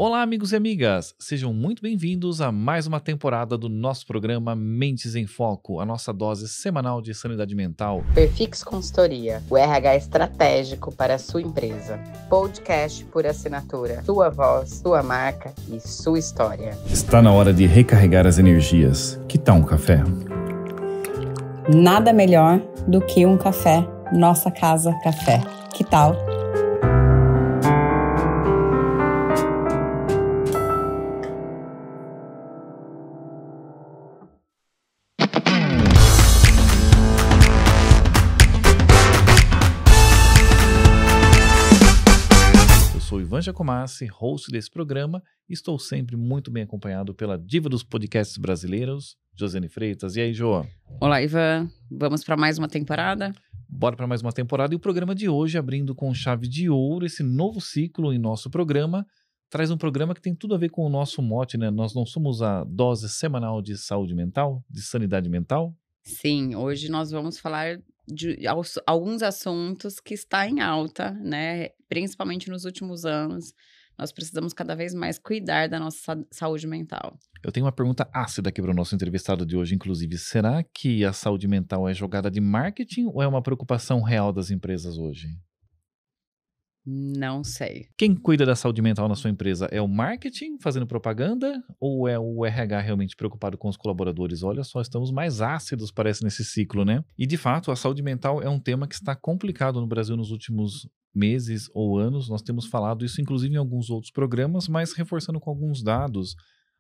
Olá, amigos e amigas! Sejam muito bem-vindos a mais uma temporada do nosso programa Mentes em Foco, a nossa dose semanal de sanidade mental. Perfix Consultoria, o RH estratégico para a sua empresa. Podcast por assinatura, sua voz, sua marca e sua história. Está na hora de recarregar as energias. Que tal um café? Nada melhor do que um café. Nossa Casa Café. Que tal? Ivan Giacomassi, host desse programa, e estou sempre muito bem acompanhado pela diva dos podcasts brasileiros, Josiane Freitas. E aí, Jô? Olá, Ivan. Vamos para mais uma temporada? Bora para mais uma temporada. E o programa de hoje, abrindo com chave de ouro esse novo ciclo em nosso programa, traz um programa que tem tudo a ver com o nosso mote, né? Nós não somos a dose semanal de saúde mental, de sanidade mental? Sim, hoje nós vamos falar de alguns assuntos que está em alta, né? Principalmente nos últimos anos. Nós precisamos cada vez mais cuidar da nossa saúde mental. Eu tenho uma pergunta ácida aqui para o nosso entrevistado de hoje, inclusive. Será que a saúde mental é jogada de marketing ou é uma preocupação real das empresas hoje? Não sei. Quem cuida da saúde mental na sua empresa é o marketing fazendo propaganda ou é o RH realmente preocupado com os colaboradores? Olha só, estamos mais ácidos, parece, nesse ciclo, né? E, de fato, a saúde mental é um tema que está complicado no Brasil nos últimos meses ou anos. Nós temos falado isso, inclusive, em alguns outros programas, mas reforçando com alguns dados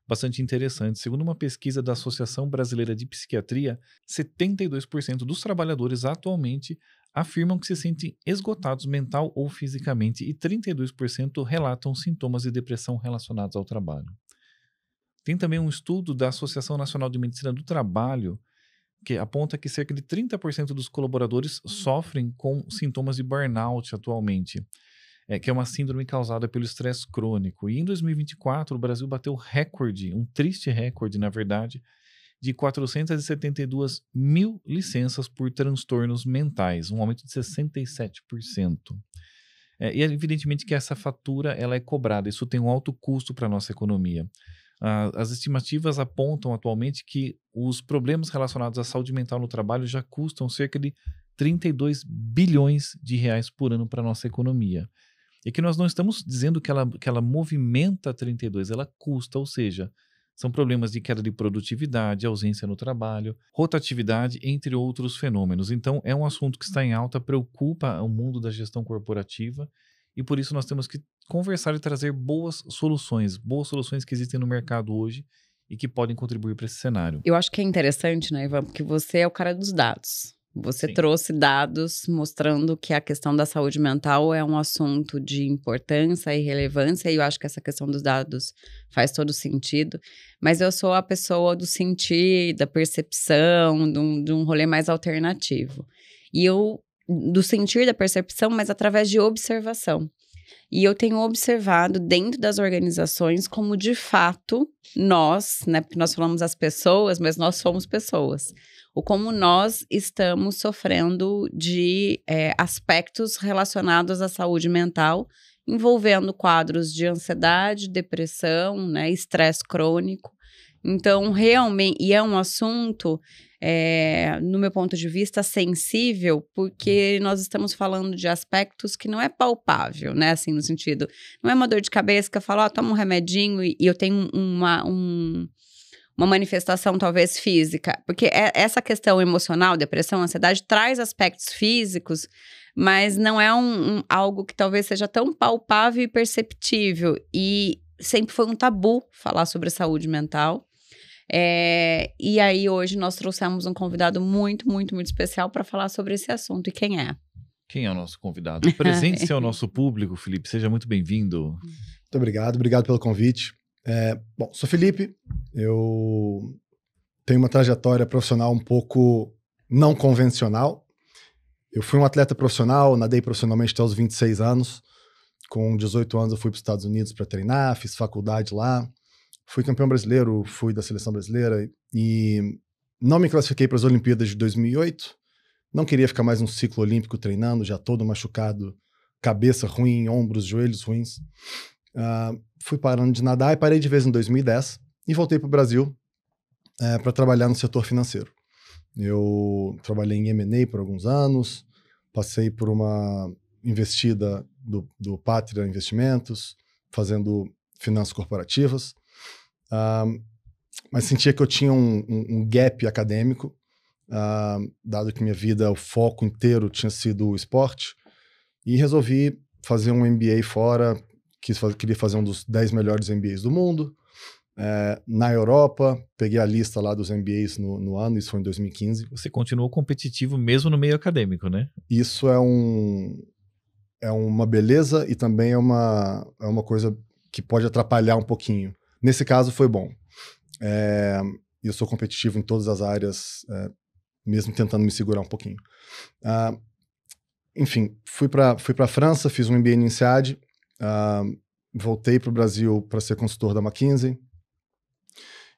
bastante interessantes. Segundo uma pesquisa da Associação Brasileira de Psiquiatria, 72% dos trabalhadores atualmente afirmam que se sentem esgotados mental ou fisicamente e 32% relatam sintomas de depressão relacionados ao trabalho. Tem também um estudo da Associação Nacional de Medicina do Trabalho que aponta que cerca de 30% dos colaboradores sofrem com sintomas de burnout atualmente, que é uma síndrome causada pelo estresse crônico. E em 2024 o Brasil bateu recorde, um triste recorde na verdade, de 472 mil licenças por transtornos mentais, um aumento de 67%. E é evidentemente que essa fatura ela é cobrada, isso tem um alto custo para a nossa economia. As estimativas apontam atualmente que os problemas relacionados à saúde mental no trabalho já custam cerca de 32 bilhões de reais por ano para a nossa economia. E que nós não estamos dizendo que ela movimenta 32, ela custa, ou seja, são problemas de queda de produtividade, ausência no trabalho, rotatividade, entre outros fenômenos. Então, é um assunto que está em alta, preocupa o mundo da gestão corporativa e por isso nós temos que conversar e trazer boas soluções que existem no mercado hoje e que podem contribuir para esse cenário. Eu acho que é interessante, né, Ivan, porque você é o cara dos dados. Você Sim. trouxe dados mostrando que a questão da saúde mental é um assunto de importância e relevância, e eu acho que essa questão dos dados faz todo sentido. Mas eu sou a pessoa do sentir, da percepção, de um rolê mais alternativo. E do sentir, da percepção, mas através de observação. E eu tenho observado dentro das organizações como, de fato, nós, né, porque nós falamos as pessoas, mas nós somos pessoas, ou como nós estamos sofrendo de aspectos relacionados à saúde mental, envolvendo quadros de ansiedade, depressão, né, estresse crônico. Então, realmente, e é um assunto, no meu ponto de vista, sensível, porque nós estamos falando de aspectos que não é palpável, né, assim, no sentido, não é uma dor de cabeça que eu falo, toma um remedinho e eu tenho uma manifestação talvez física, porque essa questão emocional, depressão, ansiedade, traz aspectos físicos, mas não é algo que talvez seja tão palpável e perceptível, e sempre foi um tabu falar sobre saúde mental. E aí hoje nós trouxemos um convidado muito, muito, muito especial para falar sobre esse assunto. E quem é? Quem é o nosso convidado? Presente-se ao nosso público, Felipe, seja muito bem-vindo. Muito obrigado pelo convite. Bom, sou Felipe, eu tenho uma trajetória profissional um pouco não convencional. Eu fui um atleta profissional, nadei profissionalmente até os 26 anos. Com 18 anos eu fui para os Estados Unidos para treinar, fiz faculdade lá. Fui campeão brasileiro, fui da seleção brasileira e não me classifiquei para as Olimpíadas de 2008. Não queria ficar mais um ciclo olímpico treinando, já todo machucado, cabeça ruim, ombros, joelhos ruins. Fui parando de nadar e parei de vez em 2010 e voltei para o Brasil para trabalhar no setor financeiro. Eu trabalhei em M&A por alguns anos, passei por uma investida do Pátria Investimentos, fazendo finanças corporativas, mas sentia que eu tinha um gap acadêmico, dado que minha vida, o foco inteiro tinha sido o esporte, e resolvi fazer um MBA fora, queria fazer um dos 10 melhores MBAs do mundo, na Europa, peguei a lista lá dos MBAs no ano, isso foi em 2015. Você continuou competitivo mesmo no meio acadêmico, né? Isso é uma beleza e também é uma coisa que pode atrapalhar um pouquinho. Nesse caso foi bom. Eu sou competitivo em todas as áreas, mesmo tentando me segurar um pouquinho. Enfim, fui para a França, fiz um MBA no INSEAD, voltei para o Brasil para ser consultor da McKinsey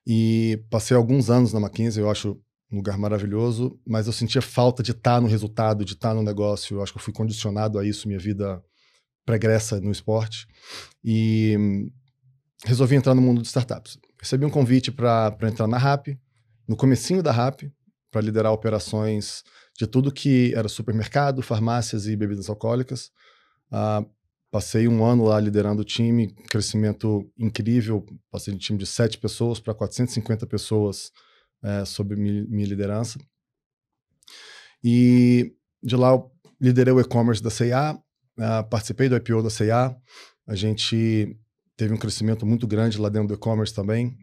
e passei alguns anos na McKinsey. Eu acho um lugar maravilhoso, mas eu sentia falta de estar no resultado, de estar no negócio. Eu acho que eu fui condicionado a isso, minha vida pregressa no esporte, e resolvi entrar no mundo de startups. Recebi um convite para entrar na Rappi, no comecinho da Rappi, para liderar operações de tudo que era supermercado, farmácias e bebidas alcoólicas. Passei um ano lá liderando o time, crescimento incrível. Passei de um time de 7 pessoas para 450 pessoas sob minha liderança. E de lá eu liderei o e-commerce da C&A, participei do IPO da C&A. A gente teve um crescimento muito grande lá dentro do e-commerce também.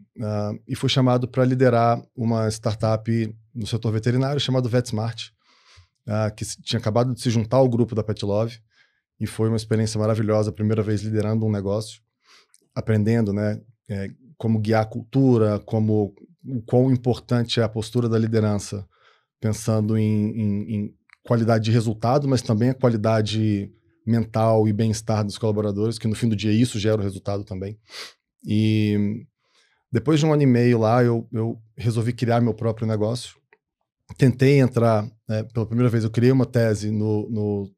E fui chamado para liderar uma startup no setor veterinário chamado VetSmart, que tinha acabado de se juntar ao grupo da PetLove. E foi uma experiência maravilhosa, a primeira vez liderando um negócio, aprendendo, né, como guiar a cultura, o quão importante é a postura da liderança, pensando em qualidade de resultado, mas também a qualidade mental e bem-estar dos colaboradores, que no fim do dia isso gera o resultado também. E depois de um ano e meio lá, eu resolvi criar meu próprio negócio. Tentei entrar, pela primeira vez eu criei uma tese no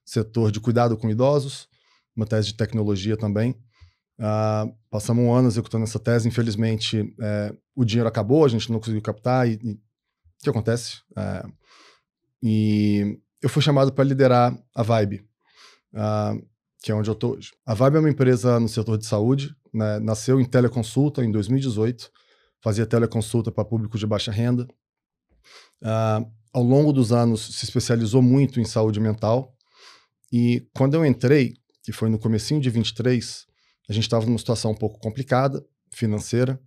setor de cuidado com idosos, uma tese de tecnologia também. Passamos um ano executando essa tese, infelizmente o dinheiro acabou, a gente não conseguiu captar, e o que acontece? E eu fui chamado para liderar a Vibe, que é onde eu estou hoje. A Vibe é uma empresa no setor de saúde, né? Nasceu em teleconsulta em 2018, fazia teleconsulta para público de baixa renda. Ao longo dos anos se especializou muito em saúde mental, e quando eu entrei, que foi no comecinho de 23, a gente estava numa situação um pouco complicada, financeira.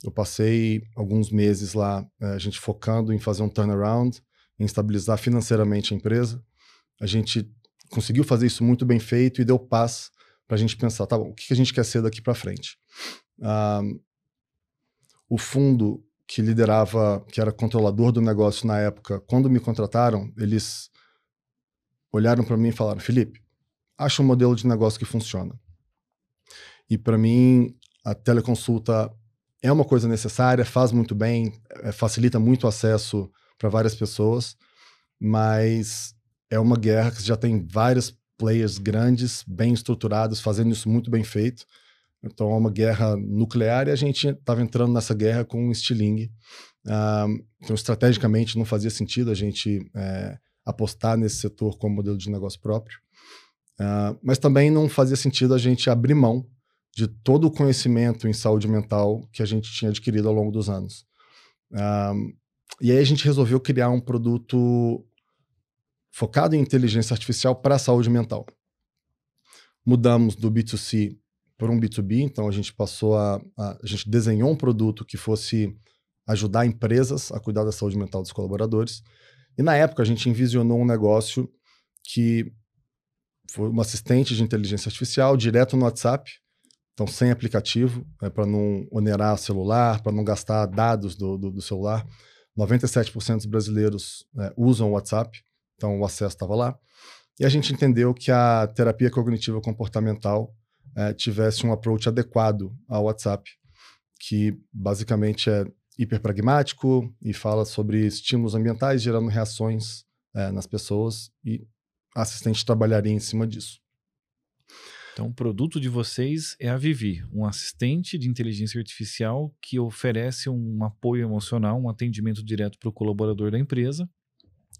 Eu passei alguns meses lá, a gente focando em fazer um turnaround, em estabilizar financeiramente a empresa. A gente conseguiu fazer isso muito bem feito e deu paz para a gente pensar, tá bom, o que a gente quer ser daqui para frente? O fundo que liderava, que era controlador do negócio na época, quando me contrataram, eles olharam para mim e falaram, Felipe, acha um modelo de negócio que funciona. E para mim, a teleconsulta é uma coisa necessária, faz muito bem, facilita muito o acesso para várias pessoas, mas é uma guerra que já tem vários players grandes, bem estruturados, fazendo isso muito bem feito. Então é uma guerra nuclear e a gente estava entrando nessa guerra com um estilingue. Então estrategicamente não fazia sentido a gente apostar nesse setor como modelo de negócio próprio. Mas também não fazia sentido a gente abrir mão de todo o conhecimento em saúde mental que a gente tinha adquirido ao longo dos anos. E aí a gente resolveu criar um produto focado em inteligência artificial para a saúde mental. Mudamos do B2C para um B2B, então a gente passou a gente desenhou um produto que fosse ajudar empresas a cuidar da saúde mental dos colaboradores. E na época a gente envisionou um negócio que foi um assistente de inteligência artificial direto no WhatsApp, então sem aplicativo, para não onerar o celular, para não gastar dados do celular. 97% dos brasileiros usam o WhatsApp, então o acesso estava lá. E a gente entendeu que a terapia cognitiva comportamental tivesse um approach adequado ao WhatsApp, que basicamente é hiperpragmático e fala sobre estímulos ambientais gerando reações nas pessoas, e a assistente trabalharia em cima disso. Então, o produto de vocês é a Vivi, um assistente de inteligência artificial que oferece um apoio emocional, um atendimento direto para o colaborador da empresa.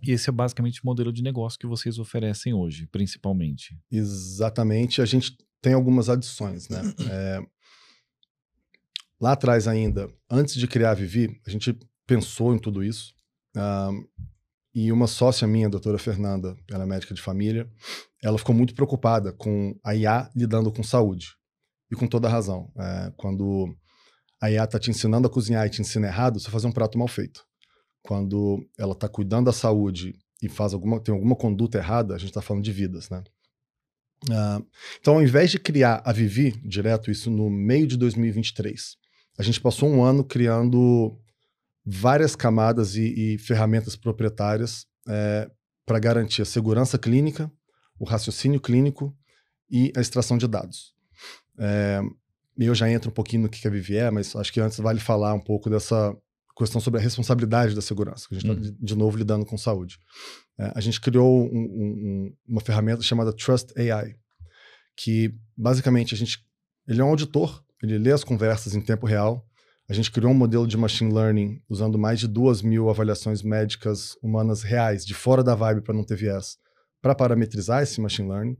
E esse é basicamente o modelo de negócio que vocês oferecem hoje, principalmente. Exatamente. A gente tem algumas adições, né? Lá atrás ainda, antes de criar a Vivi, a gente pensou em tudo isso. E uma sócia minha, a doutora Fernanda, ela é médica de família, ela ficou muito preocupada com a IA lidando com saúde. E com toda razão. Quando a IA está te ensinando a cozinhar e te ensina errado, você faz um prato mal feito. Quando ela está cuidando da saúde e tem alguma conduta errada, a gente está falando de vidas, né? Então, ao invés de criar a Vivi direto, isso no meio de 2023, a gente passou um ano criando várias camadas e ferramentas proprietárias para garantir a segurança clínica, o raciocínio clínico e a extração de dados. Eu já entro um pouquinho no que a Vivi é, mas acho que antes vale falar um pouco dessa questão sobre a responsabilidade da segurança, que a gente está, de novo, lidando com saúde. A gente criou uma ferramenta chamada Trust AI, que, basicamente, ele é um auditor, ele lê as conversas em tempo real. A gente criou um modelo de machine learning usando mais de 2.000 avaliações médicas humanas reais, de fora da Vibe para não ter viés, para parametrizar esse machine learning.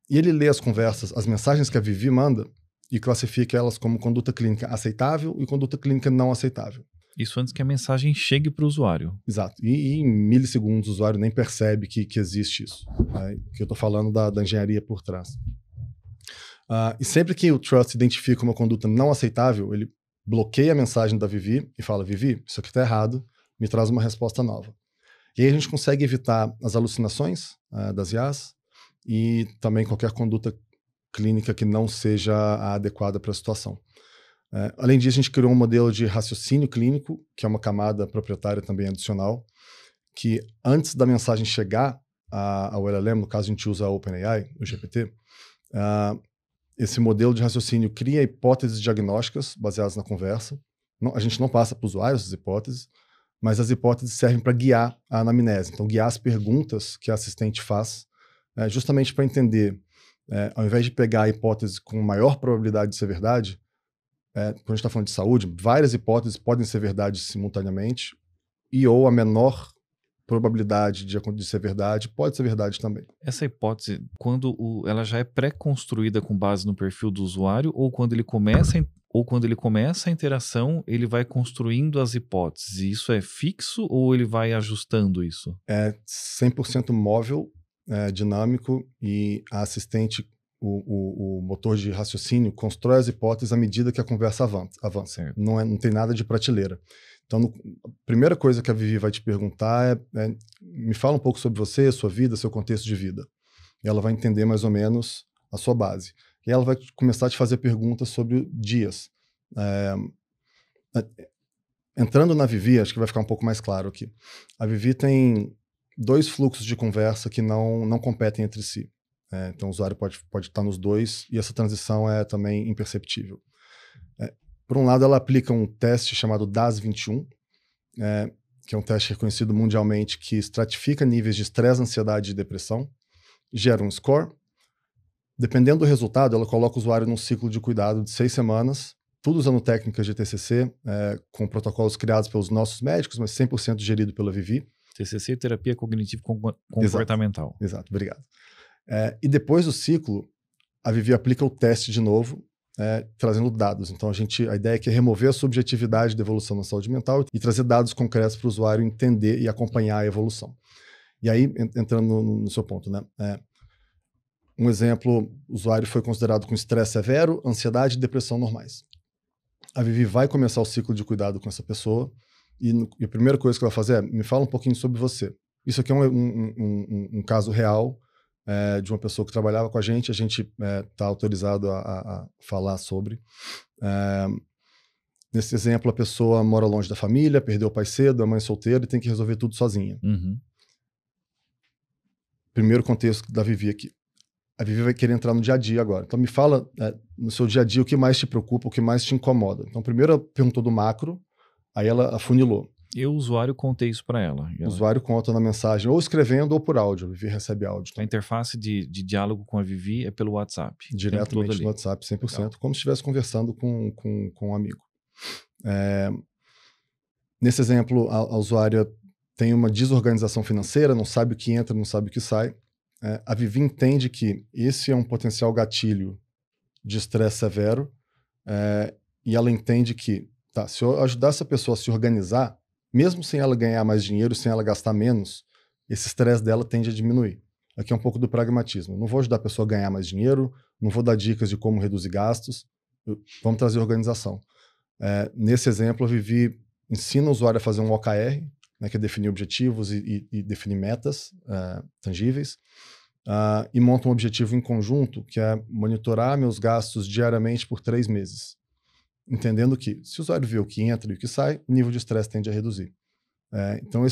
E ele lê as conversas, as mensagens que a Vivi manda, e classifica elas como conduta clínica aceitável e conduta clínica não aceitável. Isso antes que a mensagem chegue para o usuário. Exato. E em milissegundos o usuário nem percebe que existe isso. Né? Que eu estou falando da engenharia por trás. E sempre que o Trust identifica uma conduta não aceitável, ele bloqueia a mensagem da Vivi e fala: Vivi, isso aqui está errado, me traz uma resposta nova. E aí a gente consegue evitar as alucinações das IAs e também qualquer conduta clínica que não seja a adequada para a situação. Além disso, a gente criou um modelo de raciocínio clínico, que é uma camada proprietária também adicional, que antes da mensagem chegar ao LLM, no caso a gente usa a OpenAI, o GPT, esse modelo de raciocínio cria hipóteses diagnósticas baseadas na conversa. A gente não passa para o usuário essas hipóteses, mas as hipóteses servem para guiar a anamnese, então guiar as perguntas que a assistente faz, justamente para entender, ao invés de pegar a hipótese com maior probabilidade de ser verdade, quando a gente está falando de saúde, várias hipóteses podem ser verdade simultaneamente, ou a menor probabilidade de ser verdade pode ser verdade também. Essa hipótese, quando ela já é pré-construída com base no perfil do usuário, ou quando ele começa a interação, ele vai construindo as hipóteses? Isso é fixo ou ele vai ajustando isso? É 100% móvel, dinâmico, e a assistente, o motor de raciocínio, constrói as hipóteses à medida que a conversa avança. Não tem nada de prateleira. Então, a primeira coisa que a Vivi vai te perguntar me fala um pouco sobre você, sua vida, seu contexto de vida. E ela vai entender mais ou menos a sua base. E ela vai começar a te fazer perguntas sobre dias. Entrando na Vivi, acho que vai ficar um pouco mais claro aqui. A Vivi tem 2 fluxos de conversa que não competem entre si. Então, o usuário pode estar nos dois, e essa transição é também imperceptível. Por um lado, ela aplica um teste chamado DAS-21, que é um teste reconhecido mundialmente que estratifica níveis de estresse, ansiedade e depressão, gera um score. Dependendo do resultado, ela coloca o usuário num ciclo de cuidado de 6 semanas, tudo usando técnicas de TCC, com protocolos criados pelos nossos médicos, mas 100% gerido pela Vivi. TCC, terapia cognitivo-comportamental. Exato, obrigado. E depois do ciclo, a Vivi aplica o teste de novo, trazendo dados. Então, a ideia é remover a subjetividade da evolução na saúde mental e trazer dados concretos para o usuário entender e acompanhar a evolução. E aí, entrando no seu ponto, né? Um exemplo, o usuário foi considerado com estresse severo, ansiedade e depressão normais. A Vivi vai começar o ciclo de cuidado com essa pessoa e a primeira coisa que ela vai fazer é: me fala um pouquinho sobre você. Isso aqui é um caso real, de uma pessoa que trabalhava com a gente está autorizado a falar sobre. Nesse exemplo, a pessoa mora longe da família, perdeu o pai cedo, é mãe solteira e tem que resolver tudo sozinha. Uhum. Primeiro contexto da Vivi aqui. A Vivi vai querer entrar no dia a dia agora. Então me fala, no seu dia a dia, o que mais te preocupa, o que mais te incomoda. Então primeiro ela perguntou do macro, aí ela afunilou. E o usuário conta isso para ela. O usuário conta na mensagem, ou escrevendo ou por áudio. A Vivi recebe áudio A também. interface de diálogo com a Vivi é pelo WhatsApp. Diretamente no WhatsApp, 100%, legal. Como se estivesse conversando com um amigo. Nesse exemplo, a usuária tem uma desorganização financeira, não sabe o que entra, não sabe o que sai. A Vivi entende que esse é um potencial gatilho de estresse severo, e ela entende que, se eu ajudar essa pessoa a se organizar, mesmo sem ela ganhar mais dinheiro, sem ela gastar menos, esse estresse dela tende a diminuir. Aqui é um pouco do pragmatismo. Não vou ajudar a pessoa a ganhar mais dinheiro, não vou dar dicas de como reduzir gastos, vamos trazer organização. Nesse exemplo, a Vivi ensina o usuário a fazer um OKR, né, que é definir objetivos e definir metas tangíveis, e monta um objetivo em conjunto, que é monitorar meus gastos diariamente por 3 meses. Entendendo que, se o usuário vê o que entra e o que sai, o nível de estresse tende a reduzir. Então,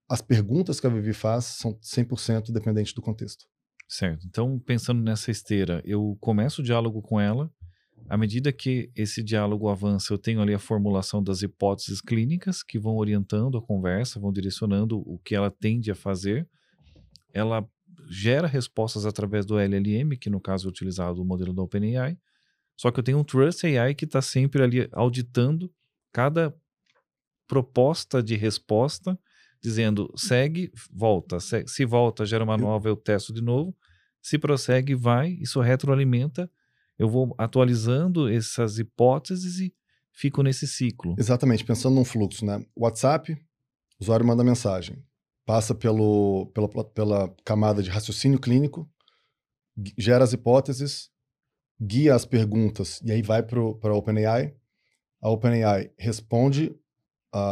as perguntas que a Vivi faz são 100% dependentes do contexto. Certo. Então, pensando nessa esteira, eu começo o diálogo com ela. À medida que esse diálogo avança, eu tenho ali a formulação das hipóteses clínicas que vão orientando a conversa, vão direcionando o que ela tende a fazer. Ela gera respostas através do LLM, que no caso é utilizado o modelo da OpenAI. Só que eu tenho um Trust AI que está sempre ali auditando cada proposta de resposta, dizendo segue, volta. Se volta, gera uma nova, eu testo de novo. Se prossegue, vai. Isso retroalimenta. Eu vou atualizando essas hipóteses e fico nesse ciclo. Exatamente, pensando num fluxo, né? WhatsApp, o usuário manda mensagem, passa pela camada de raciocínio clínico, gera as hipóteses, guia as perguntas e aí vai para a OpenAI. A OpenAI responde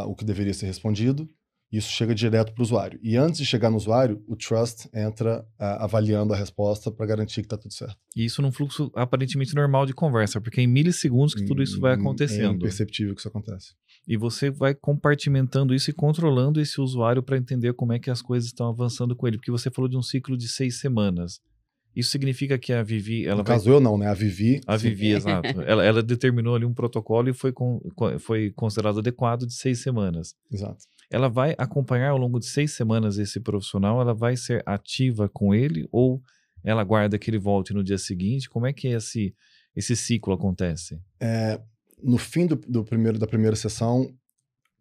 o que deveria ser respondido, e isso chega direto para o usuário. E antes de chegar no usuário, o Trust entra avaliando a resposta para garantir que está tudo certo. E isso num fluxo aparentemente normal de conversa, porque é em milissegundos que tudo isso vai acontecendo. É imperceptível que isso acontece. E você vai compartimentando isso e controlando esse usuário para entender como é que as coisas estão avançando com ele. Porque você falou de um ciclo de 6 semanas. Isso significa que a Vivi... No caso eu não, né? A Vivi... A Vivi, exato. Ela determinou ali um protocolo e foi considerado adequado de 6 semanas. Exato. Ela vai acompanhar ao longo de 6 semanas esse profissional? Ela vai ser ativa com ele? Ou ela aguarda que ele volte no dia seguinte? Como é que esse ciclo acontece? No fim da primeira sessão,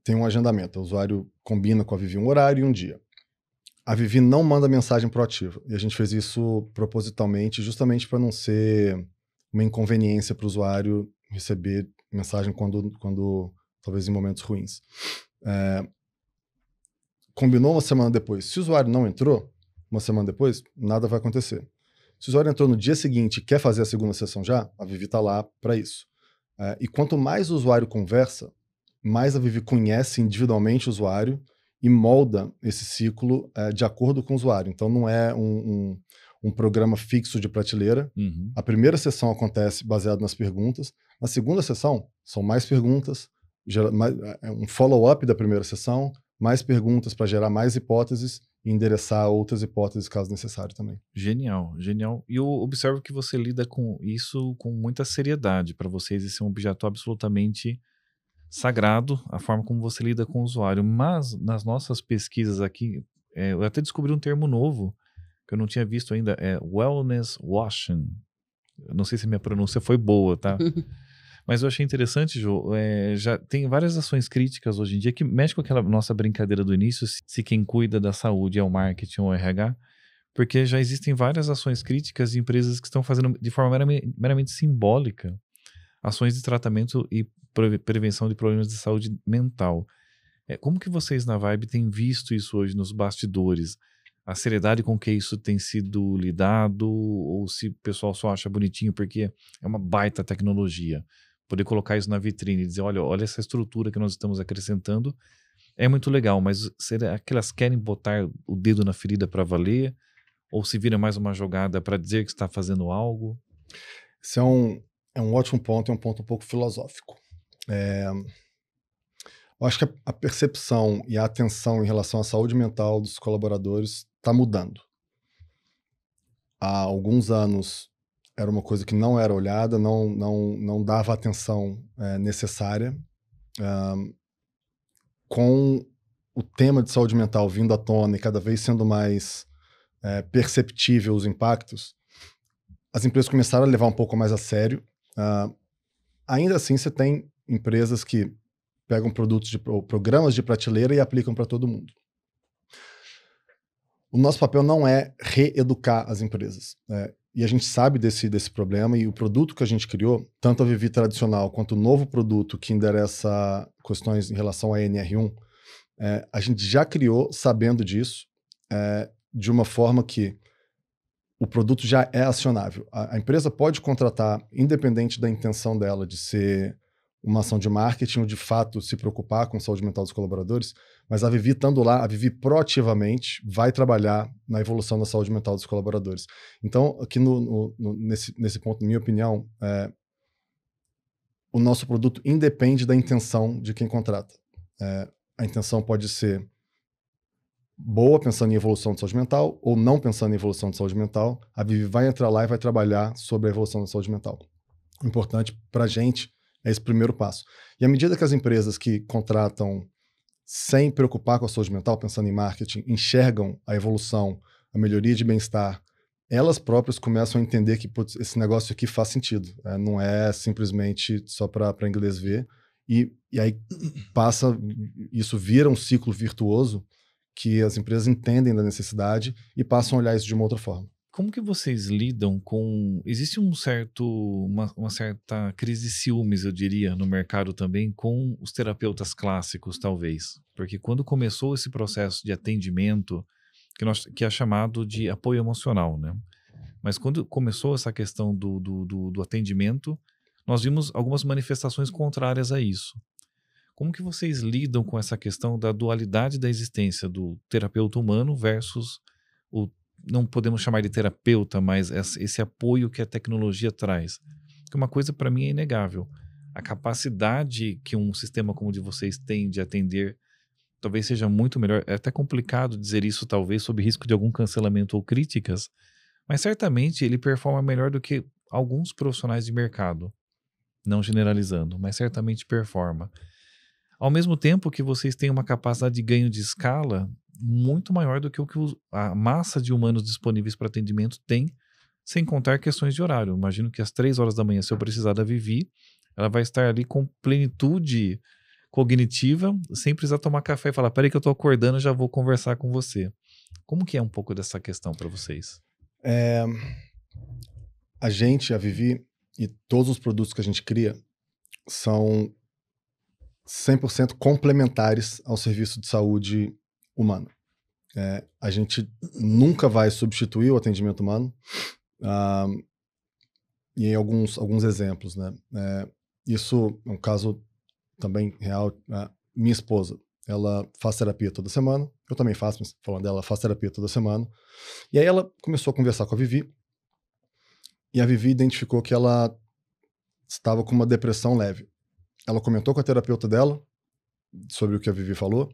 tem um agendamento. O usuário combina com a Vivi um horário e um dia. A Vivi não manda mensagem proativa. E a gente fez isso propositalmente, justamente para não ser uma inconveniência para o usuário receber mensagem quando talvez em momentos ruins. Combinou uma semana depois. Se o usuário não entrou, uma semana depois, nada vai acontecer. Se o usuário entrou no dia seguinte e quer fazer a segunda sessão já, a Vivi está lá para isso. E quanto mais o usuário conversa, mais a Vivi conhece individualmente o usuário e molda esse ciclo de acordo com o usuário. Então não é um programa fixo de prateleira. Uhum. A primeira sessão acontece baseado nas perguntas. Na segunda sessão, são mais perguntas, um follow-up da primeira sessão, mais perguntas para gerar mais hipóteses e endereçar outras hipóteses caso necessário também. Genial, genial. E eu observo que você lida com isso com muita seriedade. Para vocês esse é um objeto absolutamente sagrado, a forma como você lida com o usuário. Mas nas nossas pesquisas aqui, eu até descobri um termo novo que eu não tinha visto ainda, wellness washing. Eu não sei se minha pronúncia foi boa, tá? Mas eu achei interessante, Jô, já tem várias ações críticas hoje em dia que mexe com aquela nossa brincadeira do início, se quem cuida da saúde é o marketing ou o RH, porque já existem várias ações críticas de empresas que estão fazendo de forma meramente simbólica ações de tratamento e prevenção de problemas de saúde mental. Como que vocês na Vibe têm visto isso hoje nos bastidores? A seriedade com que isso tem sido lidado, ou se o pessoal só acha bonitinho porque é uma baita tecnologia? Poder colocar isso na vitrine e dizer, olha essa estrutura que nós estamos acrescentando, é muito legal, mas será que elas querem botar o dedo na ferida para valer? Ou se vira mais uma jogada para dizer que está fazendo algo? Isso é um ótimo ponto, é um ponto um pouco filosófico. Eu acho que a percepção e a atenção em relação à saúde mental dos colaboradores está mudando. Há alguns anos era uma coisa que não era olhada, não dava a atenção necessária. com o tema de saúde mental vindo à tona e cada vez sendo mais perceptível os impactos, as empresas começaram a levar um pouco mais a sério. Ainda assim, você tem empresas que pegam programas de prateleira e aplicam para todo mundo. O nosso papel não é reeducar as empresas. E a gente sabe desse problema, e o produto que a gente criou, tanto a Vivi tradicional quanto o novo produto que endereça questões em relação à NR1, a gente já criou sabendo disso, de uma forma que o produto já é acionável. A empresa pode contratar, independente da intenção dela de ser uma ação de marketing ou de fato se preocupar com a saúde mental dos colaboradores, mas a Vivi estando lá, a Vivi proativamente vai trabalhar na evolução da saúde mental dos colaboradores. Então, aqui nesse ponto, na minha opinião, o nosso produto independe da intenção de quem contrata. A intenção pode ser boa, pensando em evolução de saúde mental, ou não pensando em evolução de saúde mental. A Vivi vai entrar lá e vai trabalhar sobre a evolução da saúde mental. O importante para a gente é esse primeiro passo. E à medida que as empresas que contratam sem preocupar com a saúde mental, pensando em marketing, enxergam a evolução, a melhoria de bem-estar, elas próprias começam a entender que putz, esse negócio aqui faz sentido. Não é simplesmente só para inglês ver. E aí isso vira um ciclo virtuoso que as empresas entendem da necessidade e passam a olhar isso de uma outra forma. Como que vocês lidam com... Existe uma certa crise de ciúmes, eu diria, no mercado também, com os terapeutas clássicos, talvez. Porque quando começou esse processo de atendimento, que é chamado de apoio emocional, né? Mas quando começou essa questão do atendimento, nós vimos algumas manifestações contrárias a isso. Como que vocês lidam com essa questão da dualidade da existência do terapeuta humano versus não podemos chamar de terapeuta, mas esse apoio que a tecnologia traz? Porque uma coisa para mim é inegável. A capacidade que um sistema como o de vocês tem de atender talvez seja muito melhor. É até complicado dizer isso, talvez, sob risco de algum cancelamento ou críticas, mas certamente ele performa melhor do que alguns profissionais de mercado. Não generalizando, mas certamente performa. Ao mesmo tempo que vocês têm uma capacidade de ganho de escala muito maior do que o que a massa de humanos disponíveis para atendimento tem, sem contar questões de horário. Imagino que às 3 horas da manhã, se eu precisar da Vivi, ela vai estar ali com plenitude cognitiva, sem precisar tomar café e falar, peraí que eu estou acordando, já vou conversar com você. Como que é um pouco dessa questão para vocês? A Vivi e todos os produtos que a gente cria são 100% complementares ao serviço de saúde humano. A gente nunca vai substituir o atendimento humano. E em alguns exemplos, né? Isso é um caso também real. Minha esposa, ela faz terapia toda semana. Eu também faço, mas falando dela, ela faz terapia toda semana. E aí ela começou a conversar com a Vivi. E a Vivi identificou que ela estava com uma depressão leve. Ela comentou com a terapeuta dela sobre o que a Vivi falou.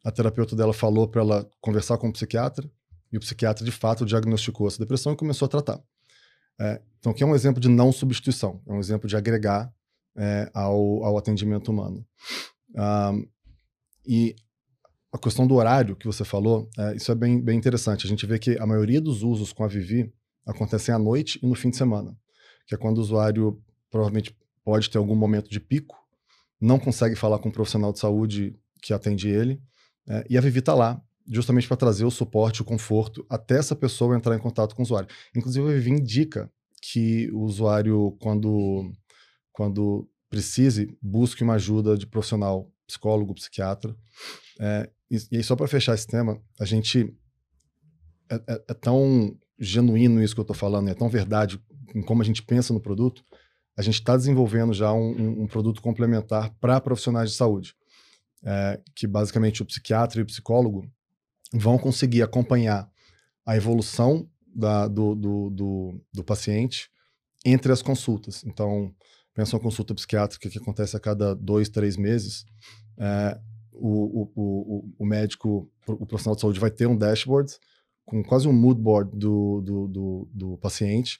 A terapeuta dela falou para ela conversar com o psiquiatra, e o psiquiatra, de fato, diagnosticou essa depressão e começou a tratar. Então, aqui é um exemplo de não substituição, é um exemplo de agregar ao atendimento humano. E a questão do horário que você falou, isso é bem interessante. A gente vê que a maioria dos usos com a Vivi acontecem à noite e no fim de semana, que é quando o usuário provavelmente pode ter algum momento de pico, não consegue falar com um profissional de saúde que atende ele, e a Vivi está lá justamente para trazer o suporte, o conforto, até essa pessoa entrar em contato com o usuário. Inclusive, a Vivi indica que o usuário, quando precise, busque uma ajuda de profissional, psicólogo, psiquiatra. E aí, só para fechar esse tema, a gente... É tão genuíno isso que eu estou falando, é tão verdade em como a gente pensa no produto. A gente está desenvolvendo já um produto complementar para profissionais de saúde, que basicamente o psiquiatra e o psicólogo vão conseguir acompanhar a evolução do paciente entre as consultas. Então, pensa uma consulta psiquiátrica que acontece a cada 2, 3 meses, o médico, o profissional de saúde vai ter um dashboard com quase um mood board do paciente,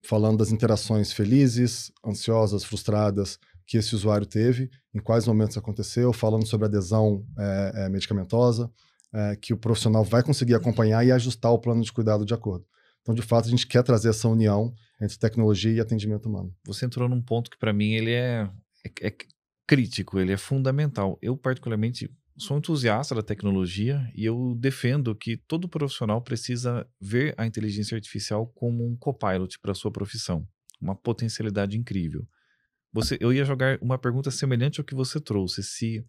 falando das interações felizes, ansiosas, frustradas que esse usuário teve, em quais momentos aconteceu, falando sobre adesão medicamentosa, que o profissional vai conseguir acompanhar e ajustar o plano de cuidado de acordo. Então, de fato, a gente quer trazer essa união entre tecnologia e atendimento humano. Você entrou num ponto que para mim ele é crítico, ele é fundamental. Eu particularmente sou entusiasta da tecnologia e eu defendo que todo profissional precisa ver a inteligência artificial como um copilot para a sua profissão, uma potencialidade incrível. Eu ia jogar uma pergunta semelhante ao que você trouxe, se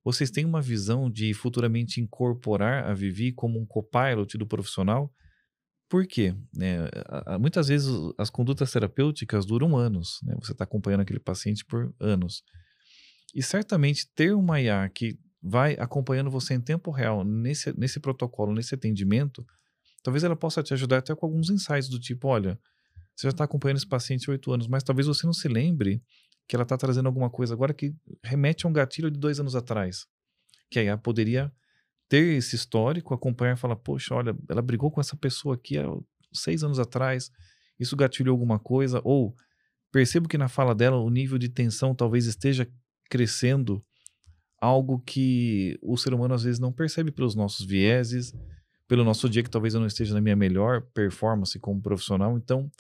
vocês têm uma visão de futuramente incorporar a Vivi como um copilot do profissional. Por quê? Muitas vezes as condutas terapêuticas duram anos, né? Você está acompanhando aquele paciente por anos. E certamente ter uma IA que vai acompanhando você em tempo real nesse protocolo, nesse atendimento, talvez ela possa te ajudar até com alguns insights do tipo, olha, você já está acompanhando esse paciente há 8 anos, mas talvez você não se lembre que ela está trazendo alguma coisa agora que remete a um gatilho de 2 anos atrás. Que a IA poderia ter esse histórico, acompanhar e falar, poxa, olha, ela brigou com essa pessoa aqui há 6 anos atrás, isso gatilhou alguma coisa, ou percebo que na fala dela o nível de tensão talvez esteja crescendo, algo que o ser humano às vezes não percebe pelos nossos vieses, pelo nosso dia que talvez eu não esteja na minha melhor performance como profissional. Então,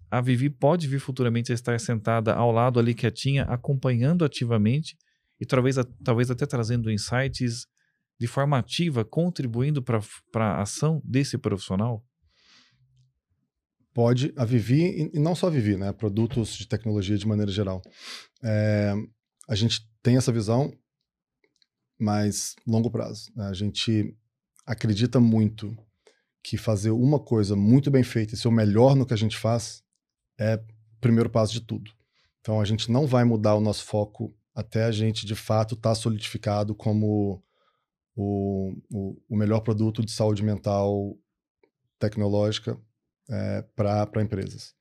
a Vivi pode vir futuramente a estar sentada ao lado ali quietinha, acompanhando ativamente e talvez até trazendo insights de forma ativa, contribuindo para a ação desse profissional? Pode, a Vivi, e não só a Vivi, né? Produtos de tecnologia de maneira geral. A gente tem essa visão, mas longo prazo, né? A gente acredita muito que fazer uma coisa muito bem feita e ser o melhor no que a gente faz é o primeiro passo de tudo. Então a gente não vai mudar o nosso foco até a gente de fato estar solidificado como o melhor produto de saúde mental tecnológica para empresas.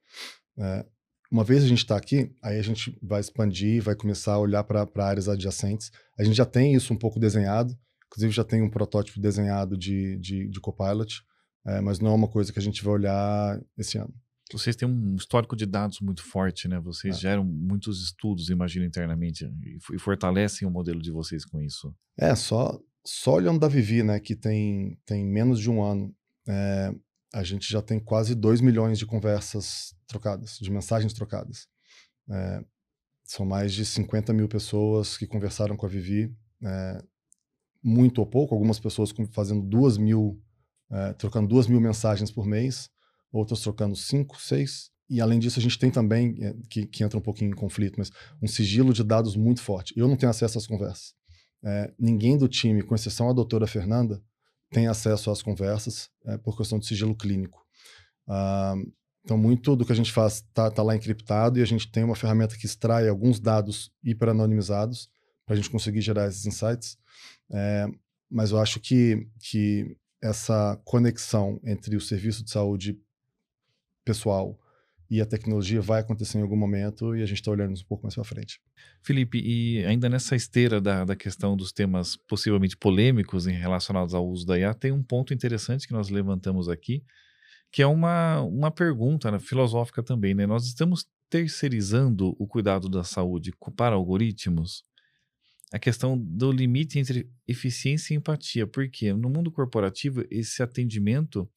Uma vez a gente está aqui, aí a gente vai expandir, vai começar a olhar para áreas adjacentes. A gente já tem isso um pouco desenhado, inclusive já tem um protótipo desenhado de Copilot, mas não é uma coisa que a gente vai olhar esse ano. Vocês têm um histórico de dados muito forte, né? Vocês geram muitos estudos, imagino, internamente, e fortalecem o modelo de vocês com isso. Só olhando da Vivi, né, que tem menos de um ano, a gente já tem quase 2 milhões de conversas trocadas, de mensagens trocadas. São mais de 50 mil pessoas que conversaram com a Vivi, muito ou pouco, algumas pessoas fazendo 2 mil, trocando 2 mil mensagens por mês, outras trocando 5, 6. E além disso, a gente tem também, que entra um pouquinho em conflito, mas um sigilo de dados muito forte. Eu não tenho acesso às conversas. Ninguém do time, com exceção a doutora Fernanda, tem acesso às conversas por questão de sigilo clínico. Então, muito do que a gente faz está lá encriptado e a gente tem uma ferramenta que extrai alguns dados hiperanonimizados para a gente conseguir gerar esses insights. Mas eu acho que essa conexão entre o serviço de saúde pessoal e a tecnologia vai acontecer em algum momento e a gente está olhando um pouco mais para frente. Felipe, e ainda nessa esteira da questão dos temas possivelmente polêmicos relacionados ao uso da IA, tem um ponto interessante que nós levantamos aqui, que é uma pergunta, né, filosófica também, né? Nós estamos terceirizando o cuidado da saúde para algoritmos? A questão do limite entre eficiência e empatia, porque no mundo corporativo esse atendimento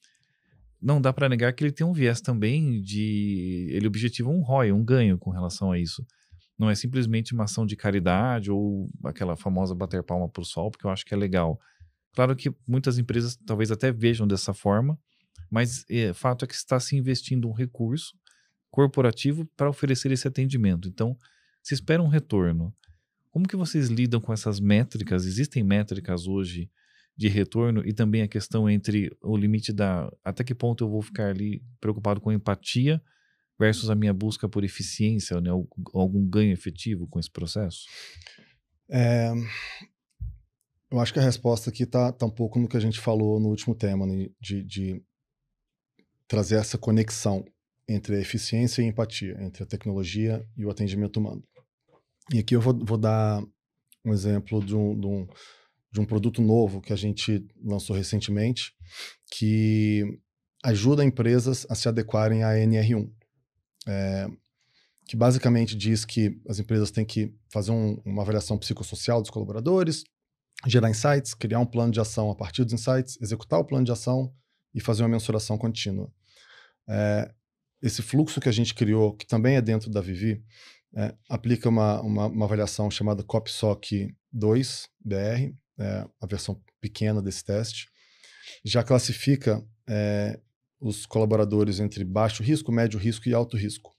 não dá para negar que ele tem um viés também ele objetiva um ROI, um ganho com relação a isso. Não é simplesmente uma ação de caridade ou aquela famosa bater palma pro sol, porque eu acho que é legal. Claro que muitas empresas talvez até vejam dessa forma, mas fato é que está se investindo um recurso corporativo para oferecer esse atendimento. Então, se espera um retorno. Como que vocês lidam com essas métricas? Existem métricas hoje de retorno e também a questão entre o limite até que ponto eu vou ficar ali preocupado com empatia versus a minha busca por eficiência, né? Algum ganho efetivo com esse processo? Eu acho que a resposta aqui tá um pouco no que a gente falou no último tema, né? De trazer essa conexão entre a eficiência e a empatia, entre a tecnologia e o atendimento humano. E aqui eu vou dar um exemplo de um produto novo que a gente lançou recentemente, que ajuda empresas a se adequarem à NR1. que basicamente diz que as empresas têm que fazer uma avaliação psicossocial dos colaboradores, gerar insights, criar um plano de ação a partir dos insights, executar o plano de ação e fazer uma mensuração contínua. Esse fluxo que a gente criou, que também é dentro da Vivi, aplica uma avaliação chamada COPSOC 2 BR, a versão pequena desse teste, já classifica os colaboradores entre baixo risco, médio risco e alto risco.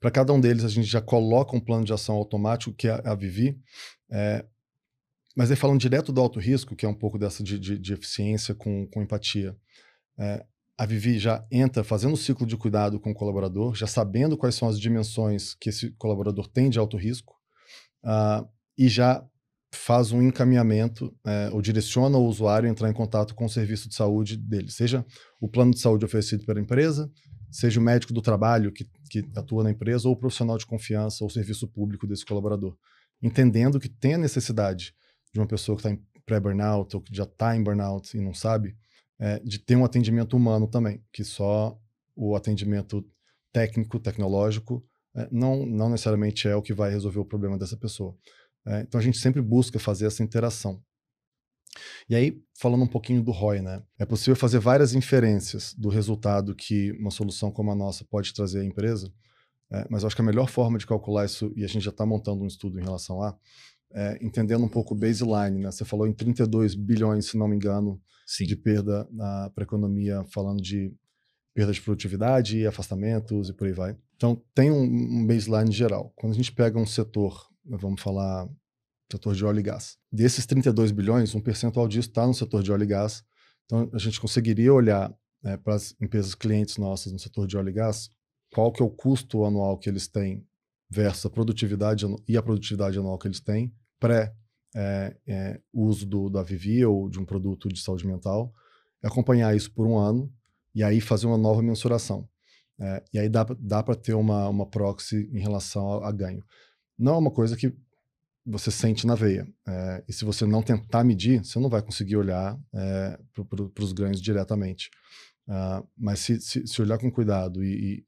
Para cada um deles, a gente já coloca um plano de ação automático, que é a Vivi, mas aí falando direto do alto risco, que é um pouco dessa de eficiência com empatia, a Vivi já entra fazendo o ciclo de cuidado com o colaborador, já sabendo quais são as dimensões que esse colaborador tem de alto risco, e já faz um encaminhamento, ou direciona o usuário a entrar em contato com o serviço de saúde dele, seja o plano de saúde oferecido pela empresa, seja o médico do trabalho que atua na empresa, ou o profissional de confiança ou serviço público desse colaborador, entendendo que tem a necessidade de uma pessoa que está em pré-burnout ou que já está em burnout e não sabe, de ter um atendimento humano também, que só o atendimento técnico, tecnológico, não necessariamente é o que vai resolver o problema dessa pessoa. Então a gente sempre busca fazer essa interação. E aí, falando um pouquinho do ROI, né? É possível fazer várias inferências do resultado que uma solução como a nossa pode trazer à empresa, mas eu acho que a melhor forma de calcular isso, e a gente já está montando um estudo em relação a, entendendo um pouco o baseline, né? Você falou em 32 bilhões, se não me engano, Sim. de perda para a economia, falando de perda de produtividade, afastamentos e por aí vai. Então, tem um baseline geral. Quando a gente pega um setor, vamos falar setor de óleo e gás, desses 32 bilhões, um percentual disso está no setor de óleo e gás. Então, a gente conseguiria olhar para as empresas clientes nossas no setor de óleo e gás, qual que é o custo anual que eles têm versus a produtividade anual que eles têm uso da Vivi ou de um produto de saúde mental, acompanhar isso por um ano e aí fazer uma nova mensuração. E aí dá para ter uma proxy em relação a ganho. Não é uma coisa que você sente na veia. E se você não tentar medir, você não vai conseguir olhar para os ganhos diretamente. Mas se olhar com cuidado e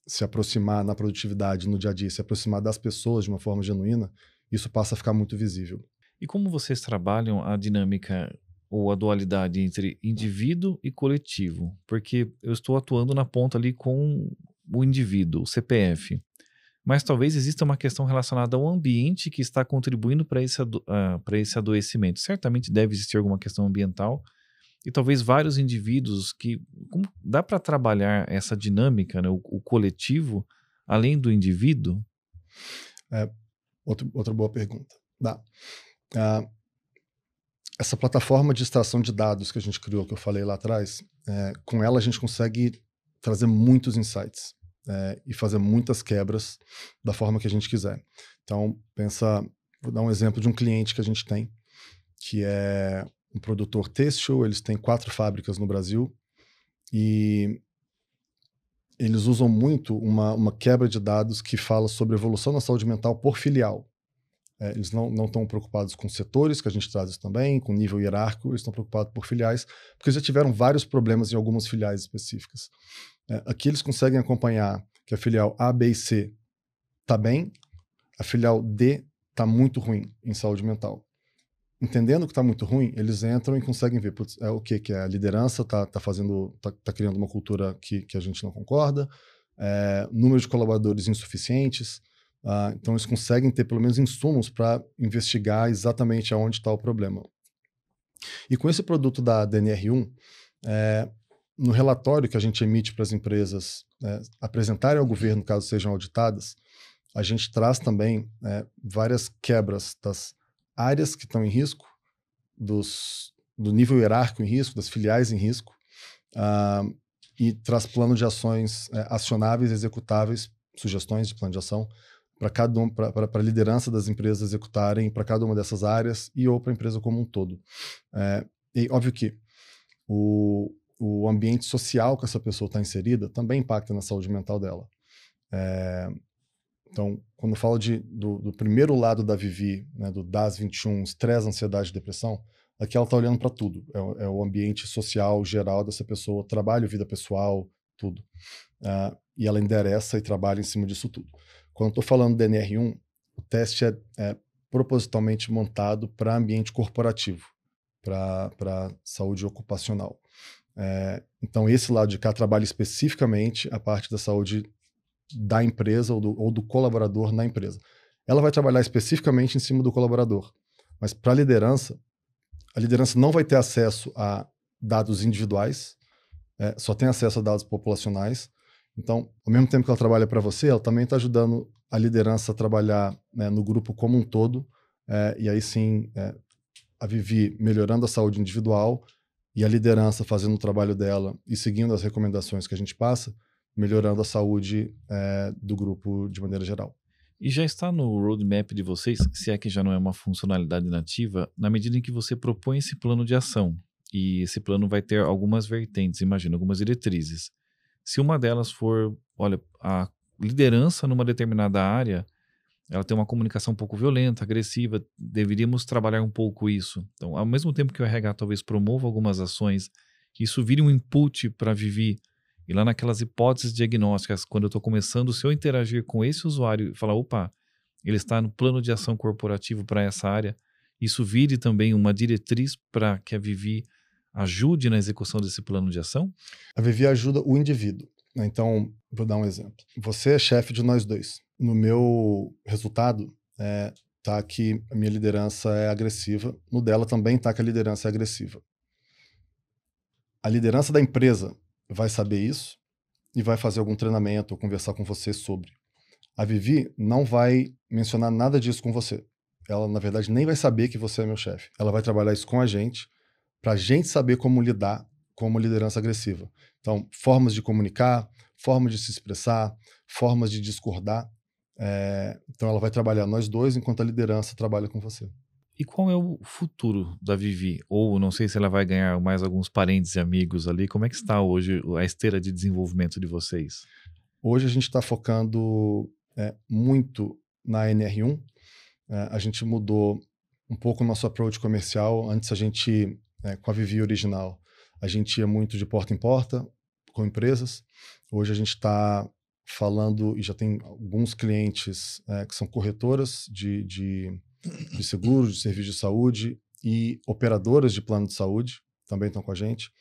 se aproximar na produtividade, no dia a dia, se aproximar das pessoas de uma forma genuína, isso passa a ficar muito visível. E como vocês trabalham a dinâmica ou a dualidade entre indivíduo e coletivo? Porque eu estou atuando na ponta ali com o indivíduo, o CPF. Mas talvez exista uma questão relacionada ao ambiente que está contribuindo para esse adoecimento. Certamente deve existir alguma questão ambiental e talvez vários indivíduos que... Como dá para trabalhar essa dinâmica, né, o coletivo, além do indivíduo? Outra boa pergunta. Dá. Essa plataforma de extração de dados que a gente criou, que eu falei lá atrás, com ela a gente consegue trazer muitos insights. E fazer muitas quebras da forma que a gente quiser. Então, vou dar um exemplo de um cliente que a gente tem, que é um produtor têxtil, eles têm 4 fábricas no Brasil, e eles usam muito uma quebra de dados que fala sobre evolução na saúde mental por filial. Eles não estão preocupados com setores, que a gente traz isso também, com nível hierárquico, eles estão preocupados por filiais, porque já tiveram vários problemas em algumas filiais específicas. Aqui eles conseguem acompanhar que a filial A, B e C está bem, a filial D está muito ruim em saúde mental. Entendendo que está muito ruim, eles entram e conseguem ver o que é a liderança, está criando uma cultura que a gente não concorda, número de colaboradores insuficientes, então eles conseguem ter pelo menos insumos para investigar exatamente aonde está o problema. E com esse produto da DNR1, no relatório que a gente emite para as empresas apresentarem ao governo, caso sejam auditadas, a gente traz também várias quebras das áreas que estão em risco, do nível hierárquico em risco, das filiais em risco, e traz plano de ações acionáveis, executáveis, sugestões de plano de ação, para a liderança das empresas executarem para cada uma dessas áreas ou para a empresa como um todo. E óbvio que o ambiente social que essa pessoa está inserida também impacta na saúde mental dela. Então, quando eu falo do primeiro lado da Vivi, né, do DAS-21, estresse, ansiedade e depressão, aqui ela está olhando para tudo. É o ambiente social geral dessa pessoa, trabalho, vida pessoal, tudo. e ela endereça e trabalha em cima disso tudo. Quando eu estou falando do NR1, o teste é propositalmente montado para ambiente corporativo, para saúde ocupacional. Então, esse lado de cá trabalha especificamente a parte da saúde da empresa ou do colaborador na empresa. Ela vai trabalhar especificamente em cima do colaborador, mas para a liderança não vai ter acesso a dados individuais, só tem acesso a dados populacionais. Então, ao mesmo tempo que ela trabalha para você, ela também está ajudando a liderança a trabalhar, né, no grupo como um todo, e aí sim a Vivi melhorando a saúde individual e a liderança fazendo o trabalho dela e seguindo as recomendações que a gente passa, melhorando a saúde do grupo de maneira geral. E já está no roadmap de vocês, se é que já não é uma funcionalidade nativa, na medida em que você propõe esse plano de ação. E esse plano vai ter algumas vertentes, imagina, algumas diretrizes. Se uma delas for, olha, a liderança numa determinada área, ela tem uma comunicação um pouco violenta, agressiva, deveríamos trabalhar um pouco isso. Então, ao mesmo tempo que o RH talvez promova algumas ações, que isso vire um input para Vivi, e lá naquelas hipóteses diagnósticas, quando eu estou começando, se eu interagir com esse usuário e falar, opa, ele está no plano de ação corporativo para essa área, isso vire também uma diretriz para que a Vivi ajude na execução desse plano de ação? A Vivi ajuda o indivíduo. Então, vou dar um exemplo. Você é chefe de nós dois. No meu resultado, tá que a minha liderança é agressiva. No dela também tá que a liderança é agressiva. A liderança da empresa vai saber isso e vai fazer algum treinamento ou conversar com você sobre. A Vivi não vai mencionar nada disso com você. Ela, na verdade, nem vai saber que você é meu chefe. Ela vai trabalhar isso com a gente, para a gente saber como lidar com uma liderança agressiva. Então, formas de comunicar, formas de se expressar, formas de discordar. Então, ela vai trabalhar nós dois, enquanto a liderança trabalha com você. E qual é o futuro da Vivi? Ou não sei se ela vai ganhar mais alguns parentes e amigos ali. Como é que está hoje a esteira de desenvolvimento de vocês? Hoje a gente está focando muito na NR1. A gente mudou um pouco o nosso approach comercial. Antes a gente, com a Vivi original, a gente ia muito de porta em porta com empresas. Hoje a gente está falando, e já tem alguns clientes que são corretoras de seguros, de serviço de saúde e operadoras de plano de saúde, também estão com a gente.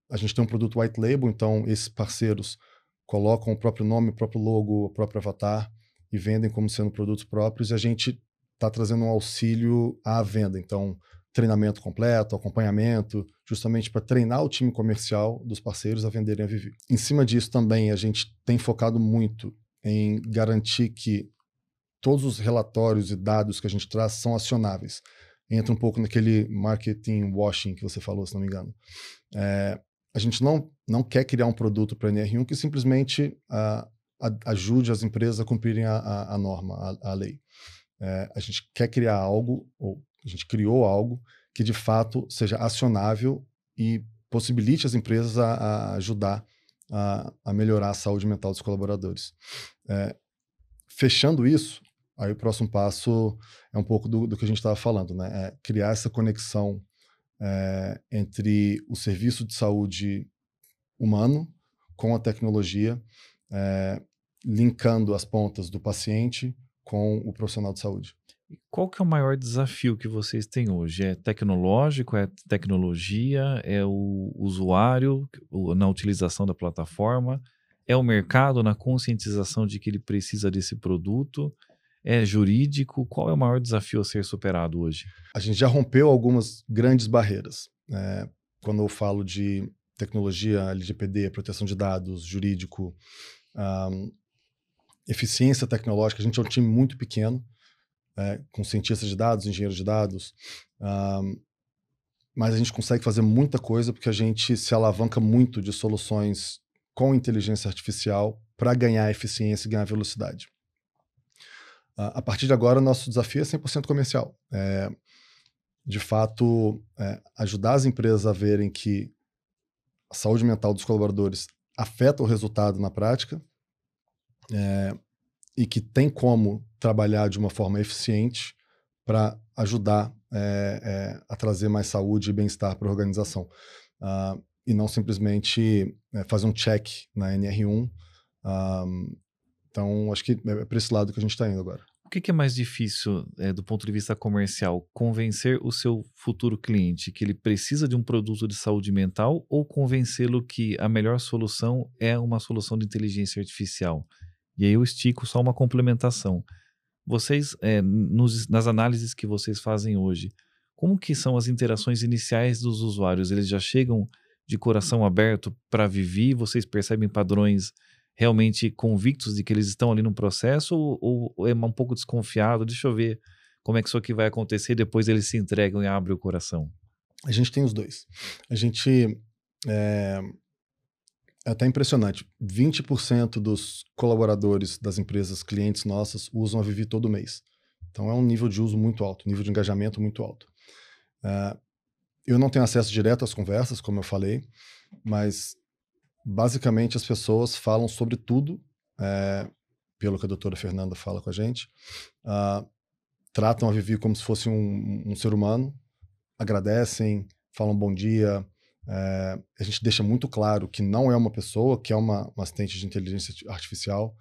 A gente tem um produto white label, então esses parceiros colocam o próprio nome, o próprio logo, o próprio avatar e vendem como sendo produtos próprios, e a gente está trazendo um auxílio à venda, então treinamento completo, acompanhamento, justamente para treinar o time comercial dos parceiros a venderem a Vivi. Em cima disso também a gente tem focado muito em garantir que todos os relatórios e dados que a gente traz são acionáveis. Entra um pouco naquele marketing washing que você falou, se não me engano. A gente não quer criar um produto para a NR1 que simplesmente ajude as empresas a cumprirem a norma, a lei. A gente quer criar algo, ou a gente criou algo que de fato seja acionável e possibilite as empresas a ajudar a melhorar a saúde mental dos colaboradores. Fechando isso, aí o próximo passo é um pouco do que a gente estava falando, né? Criar essa conexão entre o serviço de saúde humano com a tecnologia, linkando as pontas do paciente com o profissional de saúde. Qual que é o maior desafio que vocês têm hoje? É tecnológico, é tecnologia, é o usuário na utilização da plataforma, é o mercado na conscientização de que ele precisa desse produto, é jurídico? Qual é o maior desafio a ser superado hoje? A gente já rompeu algumas grandes barreiras. Quando eu falo de tecnologia, LGPD, proteção de dados, jurídico, eficiência tecnológica, a gente é um time muito pequeno, com cientistas de dados, engenheiros de dados, mas a gente consegue fazer muita coisa porque a gente se alavanca muito de soluções com inteligência artificial para ganhar eficiência e ganhar velocidade. A partir de agora, nosso desafio é 100% comercial. De fato, ajudar as empresas a verem que a saúde mental dos colaboradores afeta o resultado na prática, e que tem como trabalhar de uma forma eficiente para ajudar a trazer mais saúde e bem-estar para a organização. e não simplesmente fazer um check na NR1. Então, acho que é para esse lado que a gente está indo agora. O que é mais difícil, do ponto de vista comercial? Convencer o seu futuro cliente que ele precisa de um produto de saúde mental ou convencê-lo que a melhor solução é uma solução de inteligência artificial? E aí eu estico só uma complementação. Vocês, nas análises que vocês fazem hoje, como que são as interações iniciais dos usuários? Eles já chegam de coração aberto para viver? Vocês percebem padrões realmente convictos de que eles estão ali no processo ou é um pouco desconfiado? Deixa eu ver como é que isso aqui vai acontecer, depois eles se entregam e abrem o coração. A gente tem os dois. A gente... É até impressionante, 20% dos colaboradores das empresas clientes nossas usam a Vivi todo mês. Então é um nível de uso muito alto, nível de engajamento muito alto. Eu não tenho acesso direto às conversas, como eu falei, mas basicamente as pessoas falam sobre tudo, pelo que a doutora Fernanda fala com a gente, tratam a Vivi como se fosse um ser humano, agradecem, falam bom dia. A gente deixa muito claro que não é uma pessoa, que é uma assistente de inteligência artificial.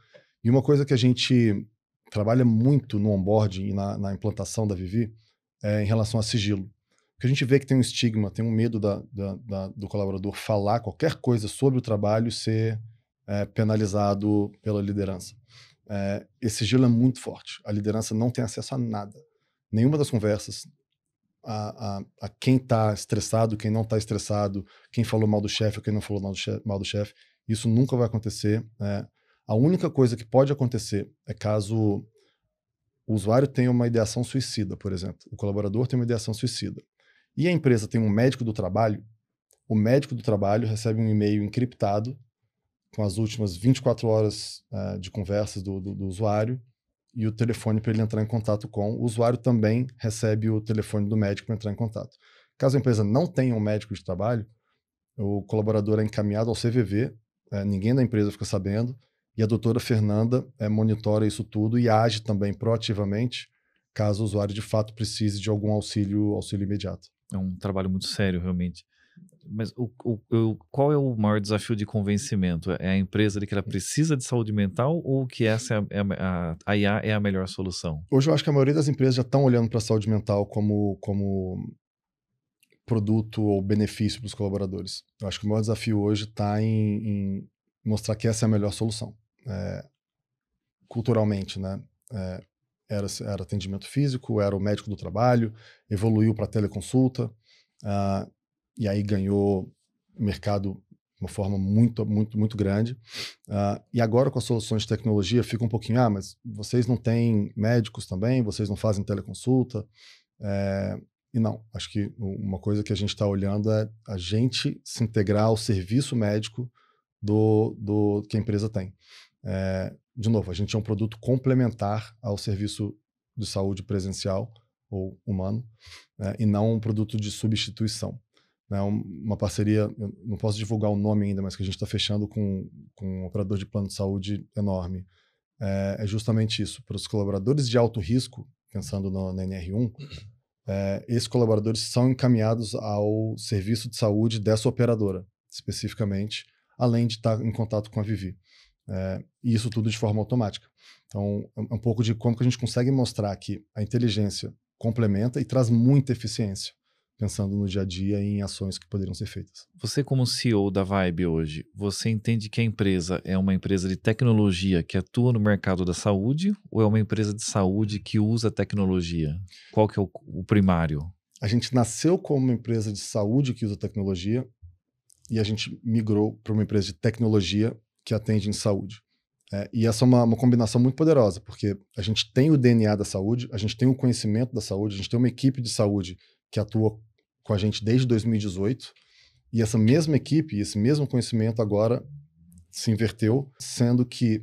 E uma coisa que a gente trabalha muito no onboarding e na implantação da Vivi é em relação a sigilo. Porque a gente vê que tem um estigma, tem um medo do colaborador falar qualquer coisa sobre o trabalho e ser penalizado pela liderança. Esse sigilo é muito forte. A liderança não tem acesso a nada. Nenhuma das conversas, a quem está estressado, quem não está estressado, quem falou mal do chefe ou quem não falou mal do chefe, isso nunca vai acontecer. A única coisa que pode acontecer é caso o usuário tenha uma ideação suicida, por exemplo. O colaborador tem uma ideação suicida. E a empresa tem um médico do trabalho, o médico do trabalho recebe um e-mail encriptado com as últimas 24 horas de conversas do usuário e o telefone para ele entrar em contato com. O usuário também recebe o telefone do médico para entrar em contato. Caso a empresa não tenha um médico de trabalho, o colaborador é encaminhado ao CVV, ninguém da empresa fica sabendo, e a doutora Fernanda monitora isso tudo e age também proativamente, caso o usuário de fato precise de algum auxílio imediato. É um trabalho muito sério, realmente. Mas qual é o maior desafio de convencimento? É a empresa de que ela precisa de saúde mental ou que essa a IA é a melhor solução? Hoje eu acho que a maioria das empresas já estão olhando para a saúde mental como produto ou benefício para os colaboradores. Eu acho que o maior desafio hoje está em mostrar que essa é a melhor solução. Culturalmente, né? Era atendimento físico, era o médico do trabalho, evoluiu para teleconsulta, e aí ganhou mercado de uma forma muito, muito, muito grande. E agora com as soluções de tecnologia fica um pouquinho, mas vocês não têm médicos também, vocês não fazem teleconsulta. E não, acho que uma coisa que a gente está olhando é a gente se integrar ao serviço médico que a empresa tem. De novo, a gente é um produto complementar ao serviço de saúde presencial ou humano, e não um produto de substituição. Uma parceria, eu não posso divulgar o nome ainda, mas que a gente está fechando com um operador de plano de saúde enorme. É justamente isso. Para os colaboradores de alto risco, pensando na NR1, esses colaboradores são encaminhados ao serviço de saúde dessa operadora, especificamente, além de estar em contato com a Vivi. E isso tudo de forma automática. Então, é um pouco de como que a gente consegue mostrar que a inteligência complementa e traz muita eficiência, pensando no dia a dia e em ações que poderiam ser feitas. Você, como CEO da Vibe hoje, você entende que a empresa é uma empresa de tecnologia que atua no mercado da saúde ou é uma empresa de saúde que usa tecnologia? Qual que é o primário? A gente nasceu como uma empresa de saúde que usa tecnologia e a gente migrou para uma empresa de tecnologia que atende em saúde. E essa é uma combinação muito poderosa, porque a gente tem o DNA da saúde, a gente tem o conhecimento da saúde, a gente tem uma equipe de saúde que atua com a gente desde 2018, e essa mesma equipe, esse mesmo conhecimento agora se inverteu, sendo que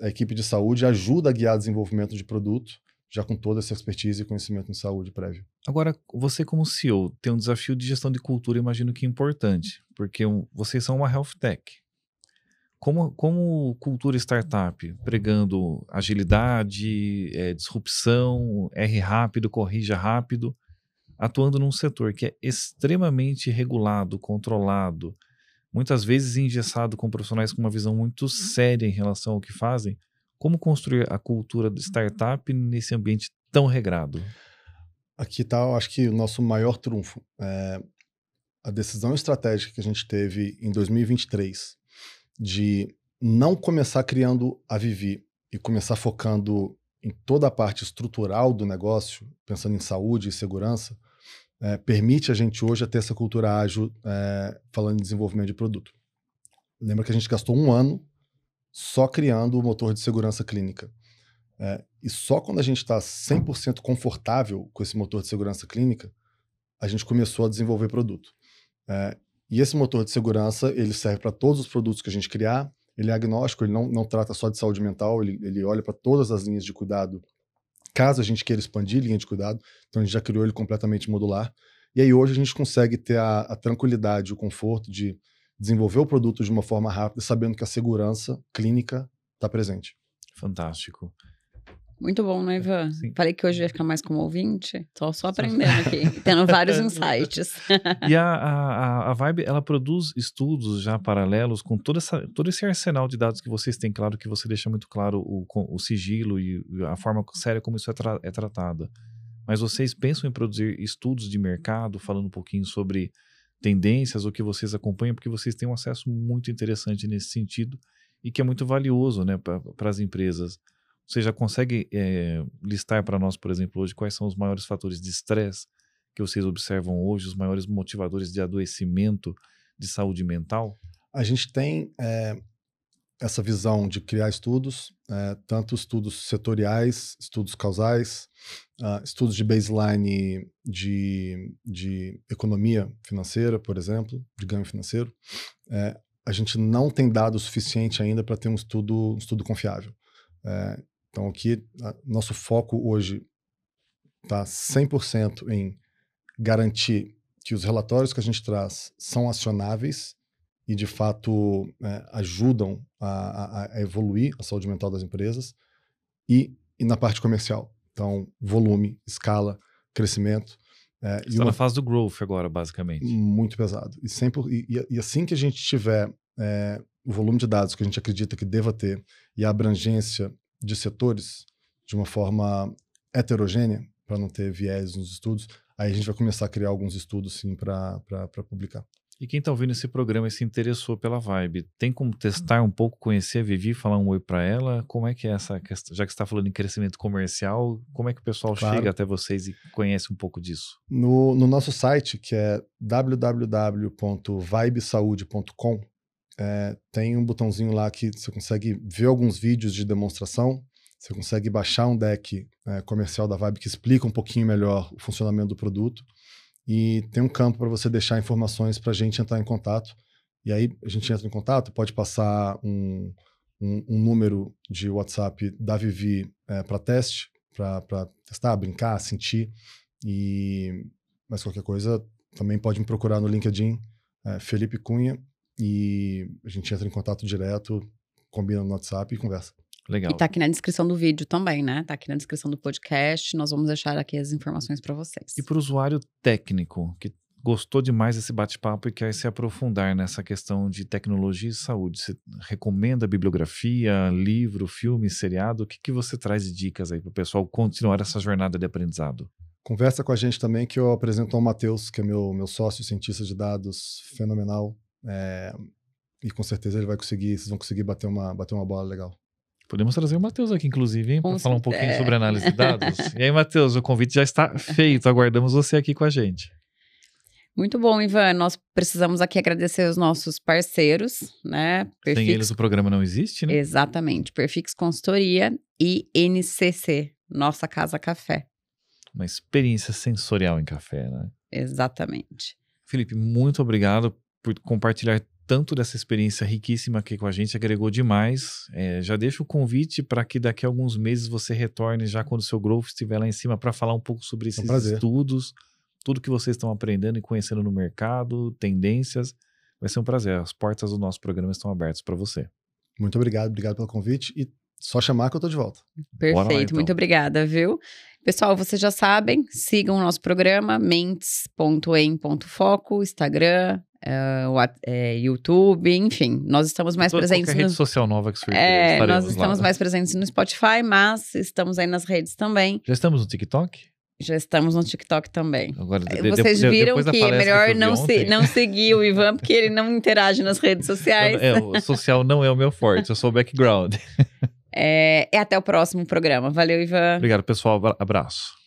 a equipe de saúde, ajuda a guiar o desenvolvimento de produto, já com toda essa expertise e conhecimento em saúde prévio. Agora, você como CEO tem um desafio de gestão de cultura, imagino que é importante, porque vocês são uma health tech. Como cultura startup, pregando agilidade, disrupção, erre rápido, corrija rápido, atuando num setor que é extremamente regulado, controlado, muitas vezes engessado com profissionais com uma visão muito séria em relação ao que fazem, como construir a cultura do startup nesse ambiente tão regrado? Aqui está, eu acho que o nosso maior trunfo. A decisão estratégica que a gente teve em 2023 de não começar criando a Vivi e começar focando em toda a parte estrutural do negócio, pensando em saúde e segurança, permite a gente hoje ter essa cultura ágil, falando em desenvolvimento de produto. Lembra que a gente gastou 1 ano só criando o motor de segurança clínica. E só quando a gente está 100% confortável com esse motor de segurança clínica, a gente começou a desenvolver produto. E esse motor de segurança, ele serve para todos os produtos que a gente criar, ele é agnóstico, ele não trata só de saúde mental, ele olha para todas as linhas de cuidado, caso a gente queira expandir linha de cuidado, então a gente já criou ele completamente modular. E aí hoje a gente consegue ter a tranquilidade, o conforto de desenvolver o produto de uma forma rápida, sabendo que a segurança clínica está presente. Fantástico. Muito bom, né, Ivan? Sim. Falei que hoje ia ficar mais como ouvinte. Tô só aprendendo aqui, tendo vários insights. E a Vibe, ela produz estudos já paralelos com todo esse arsenal de dados que vocês têm. Claro que você deixa muito claro o sigilo e a forma séria como isso é tratado. Mas vocês pensam em produzir estudos de mercado, falando um pouquinho sobre tendências, o que vocês acompanham, porque vocês têm um acesso muito interessante nesse sentido e que é muito valioso, né, para as empresas. Você já consegue listar para nós, por exemplo, hoje, quais são os maiores fatores de estresse que vocês observam hoje, os maiores motivadores de adoecimento de saúde mental? A gente tem essa visão de criar estudos, tanto estudos setoriais, estudos causais, estudos de baseline de economia financeira, por exemplo, de ganho financeiro. A gente não tem dado o suficiente ainda para ter um estudo confiável. Então aqui, nosso foco hoje está 100% em garantir que os relatórios que a gente traz são acionáveis e, de fato, ajudam a evoluir a saúde mental das empresas e na parte comercial. Então, volume, escala, crescimento. Está na fase do growth agora, basicamente. Muito pesado. E assim que a gente tiver o volume de dados que a gente acredita que deva ter e a abrangência de setores de uma forma heterogênea, para não ter viés nos estudos, aí a gente vai começar a criar alguns estudos, sim, para publicar. E quem está ouvindo esse programa e se interessou pela Vibe, tem como testar um pouco, conhecer a Vivi, falar um oi para ela? Como é que é essa questão? Já que você está falando em crescimento comercial, como é que o pessoal chega até vocês e conhece um pouco disso? No nosso site, que é www.vibesaude.com, tem um botãozinho lá que você consegue ver alguns vídeos de demonstração, você consegue baixar um deck comercial da Vibe que explica um pouquinho melhor o funcionamento do produto. E tem um campo para você deixar informações para a gente entrar em contato. E aí a gente entra em contato, pode passar um número de WhatsApp da Vivi para teste, para testar, brincar, sentir. Mas qualquer coisa, também pode me procurar no LinkedIn, Felipe Cunha, e a gente entra em contato direto, combina no WhatsApp e conversa. Legal. E tá aqui na descrição do vídeo também, né? Tá aqui na descrição do podcast, nós vamos deixar aqui as informações para vocês. E para o usuário técnico, que gostou demais desse bate-papo e quer se aprofundar nessa questão de tecnologia e saúde, você recomenda bibliografia, livro, filme, seriado? O que você traz de dicas aí para o pessoal continuar essa jornada de aprendizado? Conversa com a gente também, que eu apresento ao Matheus, que é meu sócio, cientista de dados, fenomenal. E com certeza ele vai conseguir, vocês vão conseguir bater uma bola legal. Podemos trazer o Matheus aqui, inclusive, para falar um pouquinho sobre análise de dados. E aí, Matheus, o convite já está feito. Aguardamos você aqui com a gente. Muito bom, Ivan. Nós precisamos aqui agradecer os nossos parceiros, né? Sem eles o programa não existe, né? Exatamente. Perfix Consultoria e NCC, Nossa Casa Café. Uma experiência sensorial em café, né? Exatamente. Felipe, muito obrigado por compartilhar tanto dessa experiência riquíssima aqui com a gente, agregou demais. Já deixo o convite para que daqui a alguns meses você retorne, já quando o seu growth estiver lá em cima, para falar um pouco sobre esses estudos, tudo que vocês estão aprendendo e conhecendo no mercado, tendências. Vai ser um prazer. As portas do nosso programa estão abertas para você. Muito obrigado pelo convite. E Só chamar que eu tô de volta. Perfeito, Bora lá, então. muito obrigada, viu? Pessoal, vocês já sabem, sigam o nosso programa, mentes.em.foco, Instagram, YouTube, enfim. Nós estamos mais presentes Qualquer rede social nova que surgir, nós estaremos estamos lá. mais presentes no Spotify, mas estamos aí nas redes também. Já estamos no TikTok? Já estamos no TikTok também. Agora, Vocês viram depois da que é palestra melhor eu vi ontem, não seguir o Ivan, porque ele não interage nas redes sociais. o social não é o meu forte, eu sou o background. E até o próximo programa. Valeu, Ivan. Obrigado, pessoal. Abraço.